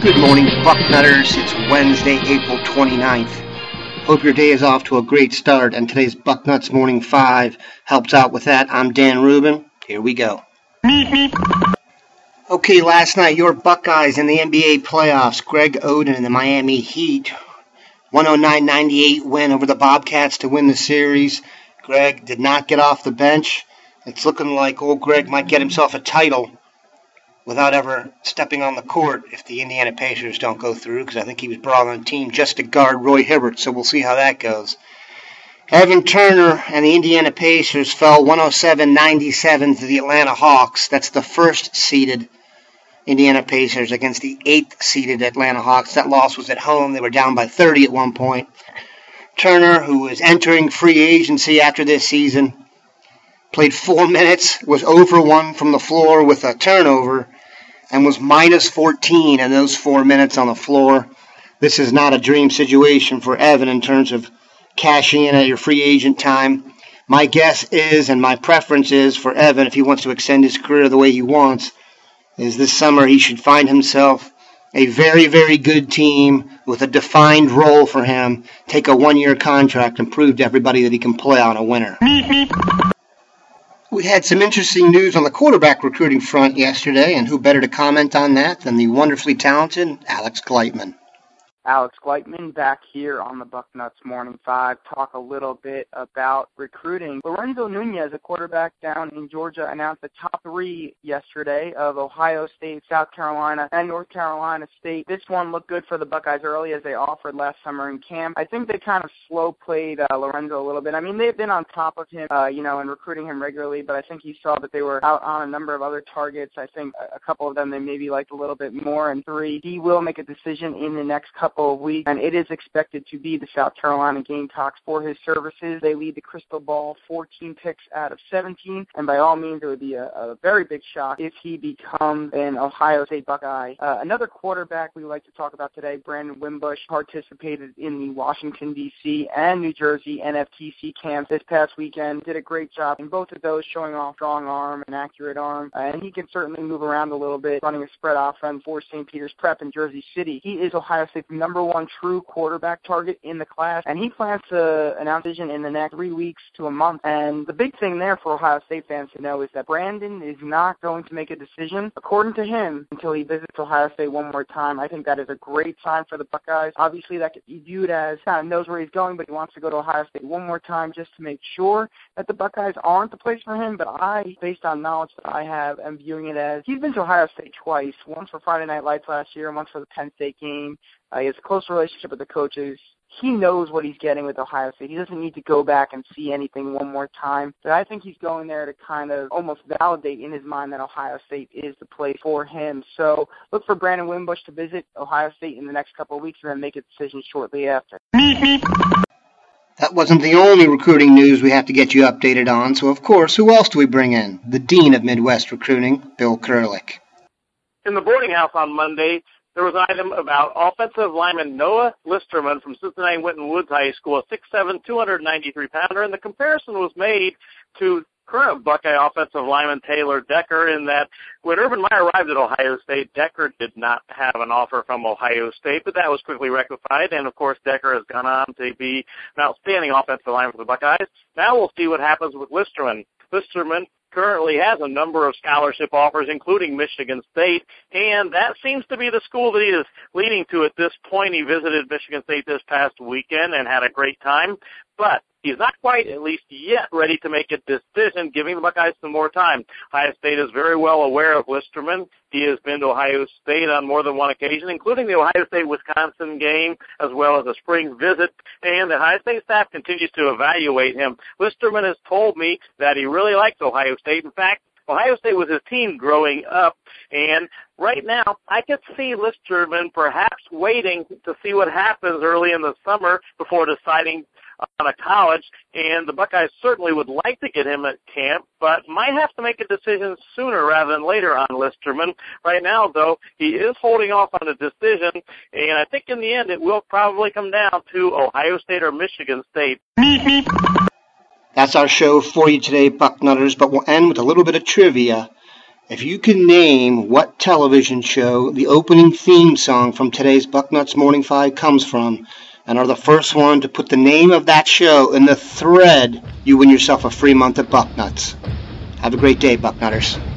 Good morning, Bucknutters. It's Wednesday, April 29th. Hope your day is off to a great start, and today's Bucknuts Morning 5 helps out with that. I'm Dan Rubin. Here we go. Okay, last night, your Buckeyes in the NBA playoffs. Greg Oden and the Miami Heat. 109-98 win over the Bobcats to win the series. Greg did not get off the bench. It's looking like old Greg might get himself a title without ever stepping on the court if the Indiana Pacers don't go through, because I think he was brought on the team just to guard Roy Hibbert, so we'll see how that goes. Evan Turner and the Indiana Pacers fell 107-97 to the Atlanta Hawks. That's the first-seeded Indiana Pacers against the 8th-seeded Atlanta Hawks. That loss was at home. They were down by 30 at one point. Turner, who is entering free agency after this season, played 4 minutes, was 0 for 1 from the floor with a turnover, and was minus 14 in those 4 minutes on the floor. This is not a dream situation for Evan in terms of cashing in at your free agent time. My guess is, and my preference is for Evan, if he wants to extend his career the way he wants, is this summer he should find himself a very, very good team with a defined role for him, take a one-year contract, and prove to everybody that he can play on a winner. We had some interesting news on the quarterback recruiting front yesterday, and who better to comment on that than the wonderfully talented Alex Gleitman. Alex Gleitman back here on the Bucknuts Morning 5, talk a little bit about recruiting. Lorenzo Nunez, a quarterback down in Georgia, announced the top 3 yesterday of Ohio State, South Carolina, and North Carolina State. This one looked good for the Buckeyes early as they offered last summer in camp. I think they kind of slow-played Lorenzo a little bit. I mean, they've been on top of him, and recruiting him regularly, but I think you saw that they were out on a number of other targets. I think a couple of them they maybe liked a little bit more. And 3, he will make a decision in the next couple of weeks, and it is expected to be the South Carolina Gamecocks for his services. They lead the crystal ball 14 picks out of 17, and by all means it would be a very big shock if he becomes an Ohio State Buckeye. Another quarterback we like to talk about today, Brandon Wimbush, participated in the Washington, D.C. and New Jersey NFTC camps this past weekend. Did a great job in both of those, showing off strong arm and accurate arm, and he can certainly move around a little bit, running a spread offense for St. Peter's Prep in Jersey City. He is Ohio State's #1 true quarterback target in the class, and he plans to announce a decision in the next 3 weeks to a month. And the big thing there for Ohio State fans to know is that Brandon is not going to make a decision, according to him, until he visits Ohio State one more time. I think that is a great sign for the Buckeyes. Obviously, that could be viewed as kind of knows where he's going, but he wants to go to Ohio State one more time just to make sure that the Buckeyes aren't the place for him. But I, based on knowledge that I have, am viewing it as he's been to Ohio State twice, once for Friday Night Lights last year and once for the Penn State game. He has a close relationship with the coaches. He knows what he's getting with Ohio State. He doesn't need to go back and see anything one more time. But I think he's going there to kind of almost validate in his mind that Ohio State is the place for him. So look for Brandon Wimbush to visit Ohio State in the next couple of weeks and then make a decision shortly after. That wasn't the only recruiting news we have to get you updated on, so of course, who else do we bring in? The Dean of Midwest Recruiting, Bill Kurelic. In the boarding house on Monday, there was an item about offensive lineman Noah Listerman from Cincinnati Winton Woods High School, a 6'7", 293-pounder, and the comparison was made to current Buckeye offensive lineman Taylor Decker in that when Urban Meyer arrived at Ohio State, Decker did not have an offer from Ohio State, but that was quickly rectified, and of course Decker has gone on to be an outstanding offensive lineman for the Buckeyes. Now we'll see what happens with Listerman. Listerman currently has a number of scholarship offers, including Michigan State, and that seems to be the school that he is leaning to at this point. He visited Michigan State this past weekend and had a great time, but he's not quite, at least yet, ready to make a decision, giving the Buckeyes some more time. Ohio State is very well aware of Listerman. He has been to Ohio State on more than one occasion, including the Ohio State-Wisconsin game, as well as a spring visit, and the Ohio State staff continues to evaluate him. Listerman has told me that he really likes Ohio State. In fact, Ohio State was his team growing up, and right now I could see Listerman perhaps waiting to see what happens early in the summer before deciding on a college, and the Buckeyes certainly would like to get him at camp, but might have to make a decision sooner rather than later on Listerman. Right now, though, he is holding off on a decision, and I think in the end it will probably come down to Ohio State or Michigan State. That's our show for you today, Bucknutters, but we'll end with a little bit of trivia. If you can name what television show the opening theme song from today's Bucknuts Morning 5 comes from, and are the first one to put the name of that show in the thread, you win yourself a free month at Bucknuts. Have a great day, Bucknutters.